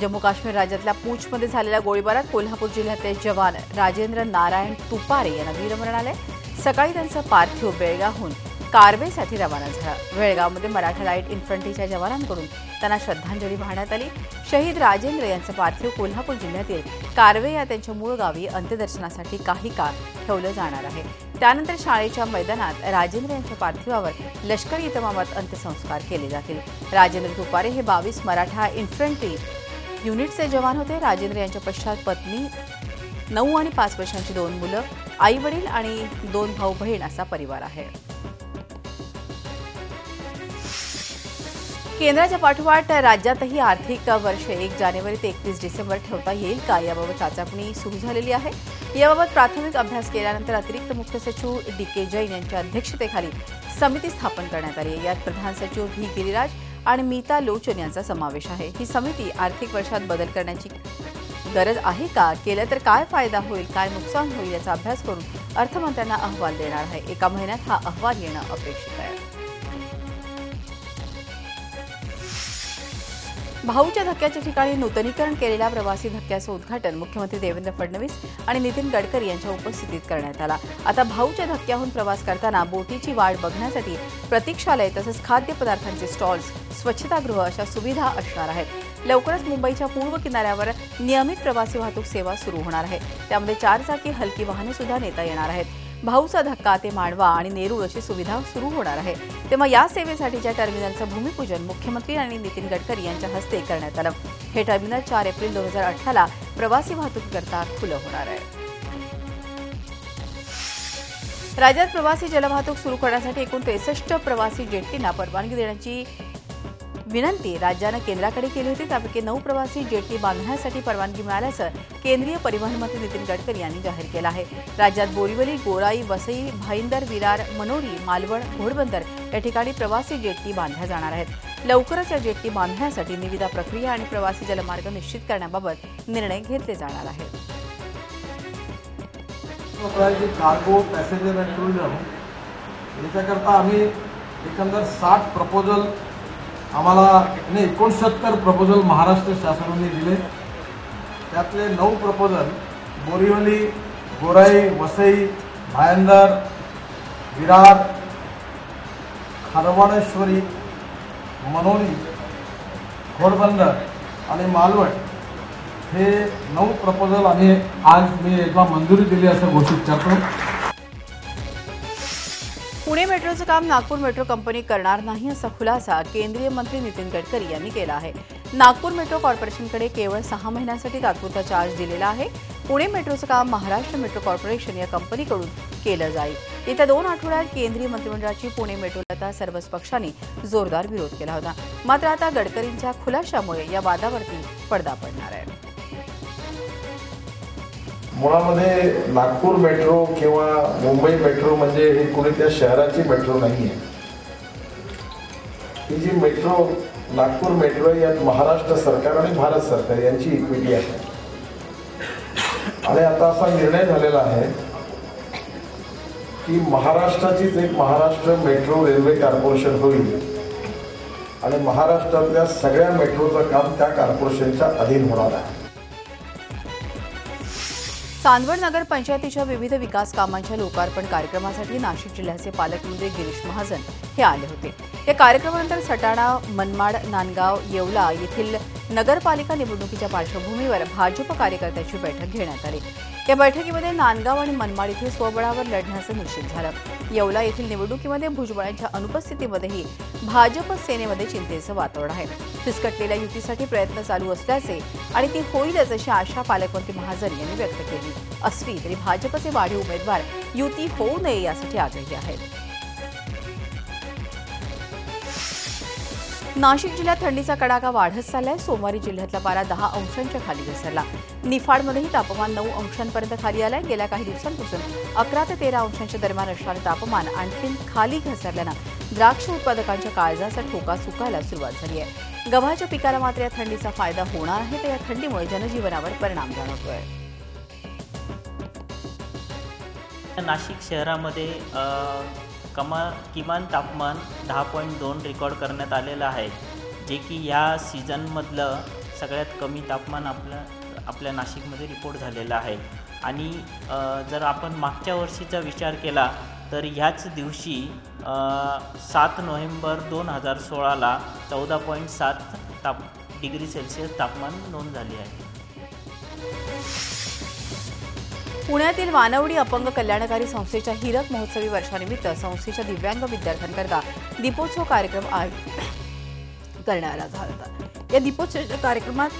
जम्मू काश्मीर राज्यातल्या पूंछमध्ये झालेल्या गोळीबारात कोल्हापूर जिल्ह्यातले जवान राजेंद्र नारायण तुपारे यांना वीरमरण आलंय। सकाळी त्यांचं पार्थिव बेळगावहून कारवेसाठी रवाना झालं। बेळगावमध्ये मराठा लाईट इन्फंट्रीच्या जवानांकडून त्यांना श्रद्धांजली वाहण्यात आली। शहीद राजेंद्र यांचं पार्थिव कोल्हापूर जिल्ह्यातील कारवे या त्यांच्या मूळ गावी अंत्यदर्शनासाठी काही काळ ठेवलं जाणार आहे। त्यानंतर शाळेच्या मैदानात राजेंद्र यांच्या पार्थिवावर लष्करी इतमामात अंत्यसंस्कार केले जातील। राजेंद्र तुपारे हे 22 मराठा इन्फंट्री युनिटचे जवान होते। राजेंद्र यांच्या पश्चात पत्नी, 9 आणि 5 वर्षांची 2 मुलं, आई वडील आणि 2 भाऊ बहीण असा परिवार आहे। केंद्राच्या पाठोपाठ राज्यातही आर्थिक वर्ष 1 जानेवारी ते 31 डिसेंबर ठेवता येईल का, याबाबत चाचपणी सुरू झालेली आहे। याबाबत प्राथमिक अभ्यास केल्यानंतर अतिरिक्त मुख्य सचिव DK जैन यांच्या अध्यक्षतेखाली समिती स्थापन करण्यात आली आहे। यात प्रधान सचिव व्ही गिरिराज आणि मीता लोचन यांचा समावेश आहे। ही समिती आर्थिक वर्षात बदल करण्याची गरज आहे का, केलं तर काय फायदा होईल, काय नुकसान होईल याचा अभ्यास करून अर्थमंत्र्यांना अहवाल देणार आहे। 1 महिन्यात हा अहवाल येणं अपेक्षित आहे। भाऊच्या धक्क्याच्या ठिकाणी नूतनीकरण केलेल्या प्रवासी धक्क्याचं उद्घाटन मुख्यमंत्री देवेंद्र फडणवीस आणि नितीन गडकरी यांच्या उपस्थितीत करण्यात आला। आता भाऊच्या धक्क्याहून प्रवास करताना बोटीची वाट बघण्यासाठी प्रतीक्षालय तसंच खाद्यपदार्थांचे स्टॉल्स, स्वच्छतागृह अशा सुविधा असणार आहेत। लवकरच मुंबईच्या पूर्व किनाऱ्यावर नियमित प्रवासी वाहतूक सेवा सुरू होणार आहे। त्यामध्ये 4 चाकी हलकी वाहने सुद्धा नेता येणार आहेत। भाऊचा धक्का ते मांडवा आणि नेरूळ अशी सुविधा सुरू होणार आहे। तेव्हा या सेवेसाठीच्या टर्मिनलचं भूमिपूजन मुख्यमंत्री आणि नितीन गडकरी यांच्या हस्ते करण्यात आलं। हे टर्मिनल 4 एप्रिल 2018ला प्रवासी वाहतुकीकरता खुलं होणार आहे। राज्यात प्रवासी जलवाहतूक सुरू करण्यासाठी एकूण 63 प्रवासी जेट्टींना परवानगी देण्याची विनंती राज्याने केंद्राकडे केली होती। त्यापैकी 9 प्रवासी जेट्टी बांधण्यासाठी परवानगी मिळाल्याचं केंद्रीय परिवहन मंत्री नितीन गडकरी यांनी जाहीर केलं आहे। राज्यात बोरीवली, गोराई, वसई, भाईंदर, विरार, मनोरी, मालवण, घोडबंदर या ठिकाणी प्रवासी जेट्टी बांधल्या जाणार आहेत। लवकरच या जेट्टी बांधण्यासाठी निविदा प्रक्रिया आणि प्रवासी जलमार्ग निश्चित करण्याबाबत निर्णय घेतले जाणार आहेत। कार्गो, पॅसेंजर आणि टुरिझम याच्याकरता आम्ही एकंदर 60 प्रपोजल आम्हाला 69 प्रपोजल महाराष्ट्र शासनाने दिले। त्यातले 9 प्रपोजल बोरीवली, गोराई, वसई, भायंदर, विरार, खारवाडेश्वरी, मनोरी, घोडबंदर आणि मालवण हे 9 प्रपोजल आम्ही आज मी याला मंजुरी दिली असं घोषित करतो। पुणे मेट्रोचं काम नागपूर मेट्रो कंपनी करणार नाही असा खुलासा केंद्रीय मंत्री नितीन गडकरी यांनी केला आहे। नागपूर मेट्रो कॉर्पोरेशनकडे केवळ 6 महिन्यांसाठी तात्पुरता चार्ज दिलेला आहे। पुणे मेट्रोचं काम महाराष्ट्र मेट्रो कॉर्पोरेशन या कंपनीकडून केलं जाईल। येत्या 2 आठवड्यात केंद्रीय मंत्रिमंडळाची पुणे मेट्रोला सर्वच पक्षांनी जोरदार विरोध केला होता। मात्र आता गडकरींच्या खुलाशामुळे या वादावरती पडदा पडणार आहे। मुळामध्ये नागपूर मेट्रो किंवा मुंबई मेट्रो म्हणजे ही कुणी त्या शहराची मेट्रो नाही आहे। ही जी मेट्रो नागपूर मेट्रो यात महाराष्ट्र सरकार आणि भारत सरकार यांची इक्विटी आहे। आणि आता असा निर्णय झालेला आहे की महाराष्ट्राचीच एक महाराष्ट्र मेट्रो रेल्वे कॉर्पोरेशन होईल आणि महाराष्ट्रातल्या सगळ्या मेट्रोचं काम त्या कॉर्पोरेशनच्या अधीन होणार आहे। चांदवड नगर पंचायतीच्या विविध विकास कामांच्या लोकार्पण कार्यक्रमासाठी नाशिक जिल्ह्याचे पालकमंत्री गिरीश महाजन हे आले होते। या कार्यक्रमानंतर सटाणा, मनमाड, नांदगाव, येवला येथील नगरपालिका निवडणुकीच्या पार्श्वभूमीवर भाजप कार्यकर्त्यांची बैठक घेण्यात आली। या बैठकीमध्ये नांदगाव आणि मनमाड येथे स्वबळावर लढण्याचं निश्चित झालं। येवला येथील निवडणुकीमध्ये भुजबळांच्या अनुपस्थितीमध्येही भाजप सेनेमध्ये चिंतेचं वातावरण आहे। फिसकटलेल्या युतीसाठी प्रयत्न चालू असल्याचे आणि ती होईलच अशी आशा पालकमंत्री महाजन यांनी व्यक्त केली असली तरी भाजपचे वाढीव उमेदवार युती होऊ नये यासाठी आग्रही आहेत। नाशिक जिल्ह्यात थंडीचा कडाका वाढत चाललाय। सोमवारी जिल्ह्यातला पारा 10 अंशांच्या खाली घसरला। निफाडमध्येही तापमान 9 अंशांपर्यंत खाली आलंय। गेल्या काही दिवसांपासून 11 ते 13 अंशांच्या दरम्यान असणारे तापमान आणखी खाली घसरल्यानं द्राक्ष उत्पादकांच्या काळजाचा ठोका सुकायला सुरुवात झाली आहे। गव्हाच्या पिकाला मात्र या थंडीचा फायदा होणार आहे, तर या थंडीमुळे जनजीवनावर परिणाम जाणवतोय। नाशिक शहरामध्ये किमान तापमान 10.2 रेकॉर्ड करण्यात आलेलं आहे, जे की या सीझनमधलं सगळ्यात कमी तापमान आपल्या नाशिकमध्ये रिपोर्ट झालेलं आहे. आणि जर आपण मागच्या वर्षीचा विचार केला तर ह्याच दिवशी 7 नोव्हेंबर 2016ला 14.7 डिग्री सेल्सिअस तापमान नोंद झाली आहे. पुण्यातील वानवडी अपंग कल्याणकारी संस्थेच्या हीरक महोत्सवी वर्षानिमित्त संस्थेच्या दिव्यांग विद्यार्थ्यांकरता दीपोत्सव कार्यक्रम आयोजित करण्यात आला होता. या दीपोत्सव कार्यक्रमात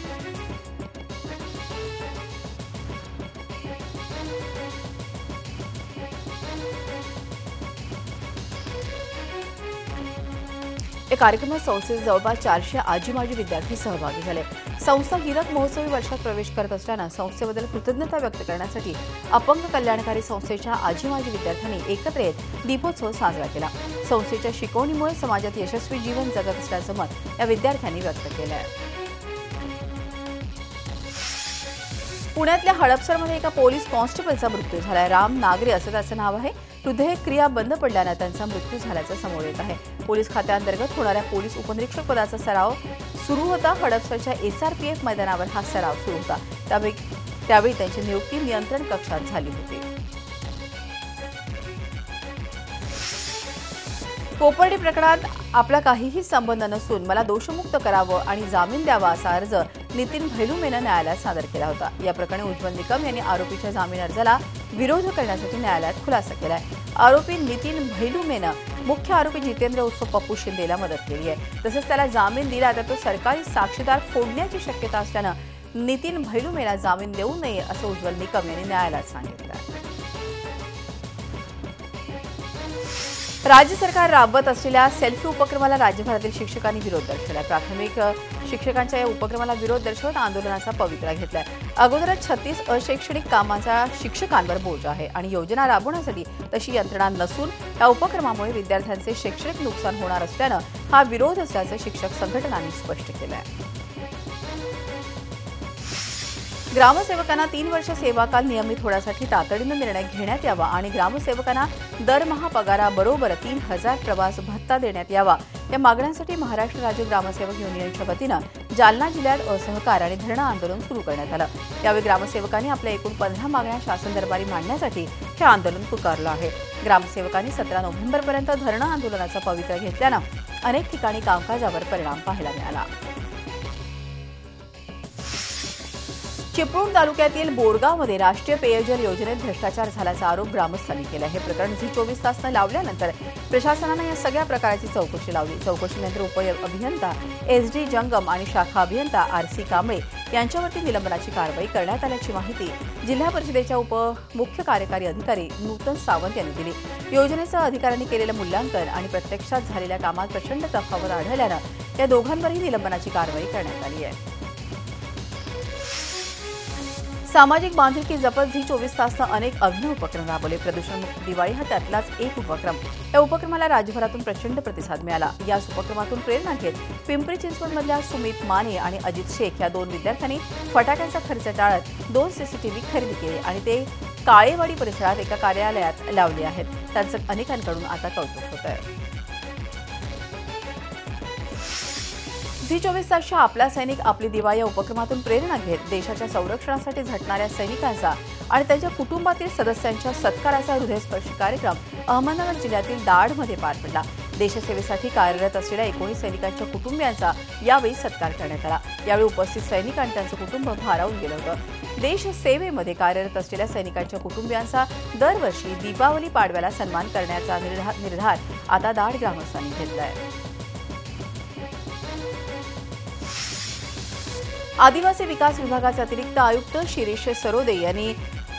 संस्थेचे जवळपास 400 आजी माजी विद्यार्थी सहभागी झाले. संस्था हीरक महोत्सवी वर्षात प्रवेश करत असल्यानं संस्थेबद्दल कृतज्ञता व्यक्त करण्यासाठी अपंग कल्याणकारी संस्थेच्या आजी माजी विद्यार्थ्यांनी एकत्र येत दीपोत्सव साजरा केला. संस्थेच्या शिकवणीमुळे समाजात यशस्वी जीवन जगत असल्याचं मत या विद्यार्थ्यांनी व्यक्त केलं आहे. पुण्यातल्या हडपसरमध्ये एका पोलीस कॉन्स्टेबलचा मृत्यू झालाय. राम नागरे असं त्याचं नाव आहे. हृदय क्रिया बंद पडल्यानं त्यांचा मृत्यू झाल्याचं समोर येत आहे. पोलीस खात्याअंतर्गत होणाऱ्या पोलीस उपनिरीक्षक पदाचा सराव सुरू होता. हडपसरच्या SRPF मैदानावर हा सराव सुरू होता. त्यावेळी त्यांची नियुक्ती नियंत्रण कक्षात झाली होती. कोपर्डी प्रकरणात आपला काहीही संबंध नसून मला दोषमुक्त करावं आणि जामीन द्यावा असा अर्ज नितीन भैलुमेनं न्यायालयात सादर केला होता. या प्रकरणी उज्ज्वल निकम यांनी आरोपीच्या जामीन अर्जाला विरोध करण्यासाठी न्यायालयात खुलासा केलाय. आरोपी नितीन भैलुमेनं मुख्य आरोपी जितेंद्र उर्फ पप्पू शिंदेला मदत केली आहे. तसंच त्याला जामीन दिला तर तो सरकारी साक्षीदार फोडण्याची शक्यता असल्यानं नितीन भैलुमेला जामीन देऊ नये असं उज्ज्वल निकम यांनी न्यायालयात सांगितलं. राज्य सरकार राबवत असलेल्या सेल्फी उपक्रमाला राज्यभरातील शिक्षकांनी विरोध दर्शवला. प्राथमिक शिक्षकांच्या या उपक्रमाला विरोध दर्शवत आंदोलनाचा पवित्रा घेतलाय. अगोदरच 36 अशैक्षणिक कामांचा शिक्षकांवर बोज आहे आणि योजना राबवण्यासाठी तशी यंत्रणा नसून या उपक्रमामुळे विद्यार्थ्यांचे शैक्षणिक नुकसान होणार असल्यानं हा विरोध असल्याचं शिक्षक संघटनांनी स्पष्ट केलं आहे. ग्रामसेवकांना 3 वर्ष सेवाकाल नियमित होण्यासाठी तातडीनं निर्णय घेण्यात यावा आणि ग्रामसेवकांना दरमहा पगाराबरोबर 3000 प्रवास भत्ता देण्यात यावा या मागण्यांसाठी महाराष्ट्र राज्य ग्रामसेवक युनियनच्या वतीनं जालना जिल्ह्यात असहकार आणि धरणं आंदोलन सुरू करण्यात आलं. यावेळी ग्रामसेवकांनी आपल्या एकूण 15 मागण्या शासन दरबारी मांडण्यासाठी हे आंदोलन पुकारलं आहे. ग्रामसेवकांनी 17 नोव्हेंबरपर्यंत धरणं आंदोलनाचा पवित्रा घेतल्यानं अनेक ठिकाणी कामकाजावर परिणाम पाहायला मिळाला. चिपळूण तालुक्यातील बोरगावमध्ये राष्ट्रीय पेयजल योजनेत भ्रष्टाचार झाल्याचा आरोप ग्रामस्थांनी केला. हे प्रकरण झी24 तासनं लावल्यानंतर प्रशासनानं या सगळ्या प्रकाराची चौकशी लावली. चौकशीनंतर उपअभियंता SD जंगम आणि शाखा अभियंता RC कांबळे यांच्यावरती निलंबनाची कारवाई करण्यात आल्याची माहिती जिल्हा परिषदेच्या मुख्य कार्यकारी अधिकारी नूतन सावंत यांनी दिली. योजनेचं अधिकाऱ्यांनी केलेलं मूल्यांकन आणि प्रत्यक्षात झालेल्या कामात प्रचंड तफावत आढळल्यानं या दोघांवरही निलंबनाची कारवाई करण्यात आली आहे. सामाजिक बांधिलकी जपत झी24 तासनं अनेक अभिनव उपक्रम राबवले. प्रदूषणमुक्त दिवाळी हा त्यातलाच एक उपक्रम. या उपक्रमाला राज्यभरातून प्रचंड प्रतिसाद मिळाला. याच उपक्रमातून प्रेरणा घेत पिंपरी चिंचवडमधल्या सुमित माने आणि अजित शेख या 2 विद्यार्थ्यांनी फटाक्यांचा खर्च टाळत 2 CCTV खरेदी केले आणि ते काळेवाडी परिसरात एका कार्यालयात लावले आहेत. त्यांचं अनेकांकडून आता कौतुक होत आहे. झी24 तासच्या आपला सैनिक आपली दिवा या उपक्रमातून प्रेरणा घेत देशाच्या संरक्षणासाठी झटणाऱ्या सैनिकांचा आणि त्यांच्या कुटुंबातील सदस्यांच्या सत्काराचा हृदयस्पर्शी कार्यक्रम अहमदनगर जिल्ह्यातील दाडमध्ये पार पडला. देशसेवेसाठी कार्यरत असलेल्या 19 सैनिकांच्या कुटुंबियांचा यावेळी सत्कार करण्यात आला. यावेळी उपस्थित सैनिक आणि त्यांचं कुटुंब भारावून गेलं होतं. देशसेवेमध्ये कार्यरत असलेल्या सैनिकांच्या कुटुंबियांचा दरवर्षी दीपावली पाडव्याला सन्मान करण्याचा निर्धार आता दाड ग्रामस्थांनी घेतला आहे. आदिवासी विकास विभागाचे अतिरिक्त आयुक्त शिरीष सरोदे यांनी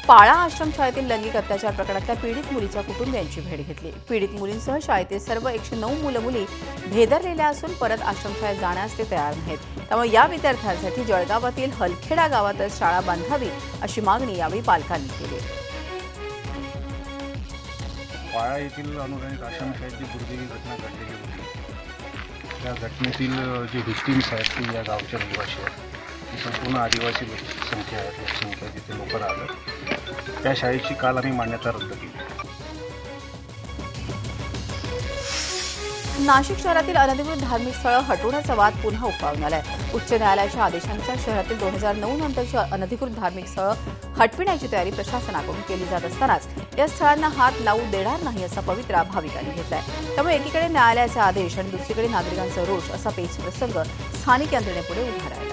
पाळा आश्रमशाळेतील लैंगिक अत्याचार प्रकरणातल्या पीडित मुलीच्या कुटुंबियांची भेट घेतली. पीडित मुलींसह शाळेतील सर्व 109 मुलं-मुली भेदरलेल्या असून परत आश्रमशाळेत जाण्यास ते तयार नाहीत. त्यामुळे या विद्यार्थ्यांसाठी जळगावातील हलखेडा गावातच शाळा बांधावी अशी मागणी यावेळी पालकांनी केली. पाळा येथील अनुदानित आश्रमशाळेची दुर्दैवी घटना घडलेली होती. त्या घटनेतील जे व्हिक्टिम्स आहेत ते या गावच्या रहिवासी आहेत. संपूर्ण आदिवासी संख्या आहे, लोकसंख्या जिथे लोक राहतात. त्या शाळेची काल आम्ही मान्यता रद्द केली. नाशिक शहरातील अनधिकृत धार्मिक स्थळं हटवण्याचा वाद पुन्हा उफाळून आलाय. उच्च न्यायालयाच्या आदेशानुसार शहरातील 2009 नंतरची अनधिकृत धार्मिक स्थळं हटविण्याची तयारी प्रशासनाकडून केली जात असतानाच या स्थळांना हात लावू देणार नाही असा पवित्रा भाविकांनी घेतलाय। त्यामुळे एकीकडे न्यायालयाचे आदेश आणि दुसरीकडे नागरिकांचा रोष असा पेच प्रसंग स्थानिक यंत्रणेपुढे उभा राहिला।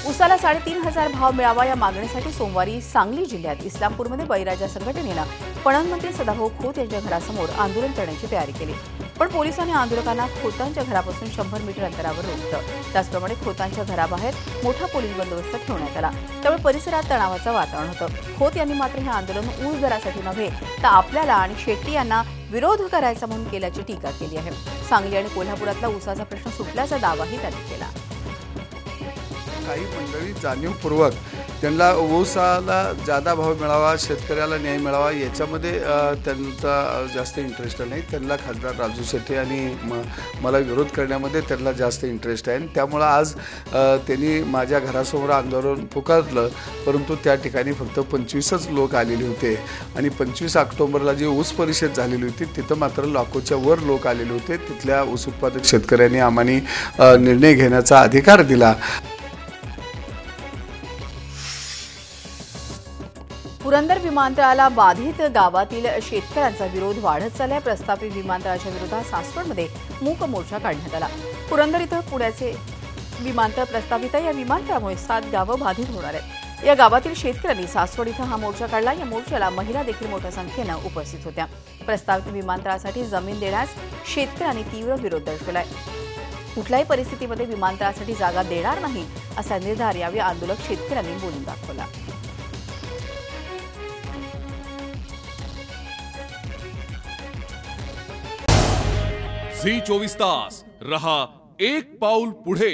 उसाला 3,500 भाव मिळावा या मागणीसाठी सोमवारी सांगली जिल्ह्यात इस्लामपूरमध्ये बळीराजा संघटनेनं पणन मंत्री सदाभाऊ खोत यांच्या घरासमोर आंदोलन करण्याची तयारी केली, पण पोलिसांनी आंदोलकांना खोतांच्या घरापासून 100 मीटर अंतरावर रोखलं। त्याचप्रमाणे खोतांच्या घराबाहेर मोठा पोलीस बंदोबस्त ठेवण्यात आला, त्यामुळे परिसरात तणावाचं वातावरण होतं। खोत यांनी मात्र हे आंदोलन ऊस दरासाठी नव्हे तर आपल्याला आणि शेट्टी यांना विरोध करायचा म्हणून केल्याची टीका केली आहे। सांगली आणि कोल्हापुरातला ऊसाचा प्रश्न सुटल्याचा दावाही त्यांनी केला। काही मंडळी जाणीवपूर्वक त्यांना ऊसाला जादा भाव मिळावा, शेतकऱ्याला न्याय मिळावा याच्यामध्ये त्यांचा जास्त इंटरेस्ट नाही। त्यांना खासदार राजू शेट्टी आणि मला विरोध करण्यामध्ये त्यांना जास्त इंटरेस्ट आहे। त्यामुळं आज त्यांनी माझ्या घरासमोर आंदोलन पुकारलं, परंतु त्या ठिकाणी फक्त 25च लोक आलेले होते आणि 25 ऑक्टोबरला जी ऊस परिषद झालेली होती तिथं मात्र लाखोच्या वर लोक आलेले होते। तिथल्या ऊस उत्पादक शेतकऱ्यांनी आम्हाला निर्णय घेण्याचा अधिकार दिला। पुरंदर विमानतळाला बाधित गावातील शेतकऱ्यांचा विरोध वाढत चाललाय। प्रस्तावित विमानतळाच्या विरोधात सासवडमध्ये मूक मोर्चा काढण्यात आला। पुरंदर इथं पुण्याचे विमानतळ प्रस्तावित आहे। या विमानतळामुळे 7 गावं बाधित होणार आहेत। या गावातील शेतकऱ्यांनी सासवड इथं हा मोर्चा काढला। या मोर्चाला महिला देखील मोठ्या संख्येनं उपस्थित होत्या। प्रस्तावित विमानतळासाठी जमीन देण्यास शेतकऱ्यांनी तीव्र विरोध दर्शवलाय। कुठल्याही परिस्थितीमध्ये विमानतळासाठी जागा देणार नाही असा निर्धार यावेळी आंदोलक शेतकऱ्यांनी बोलून दाखवला। झी 24 तास रहा एक पाऊल पुढे।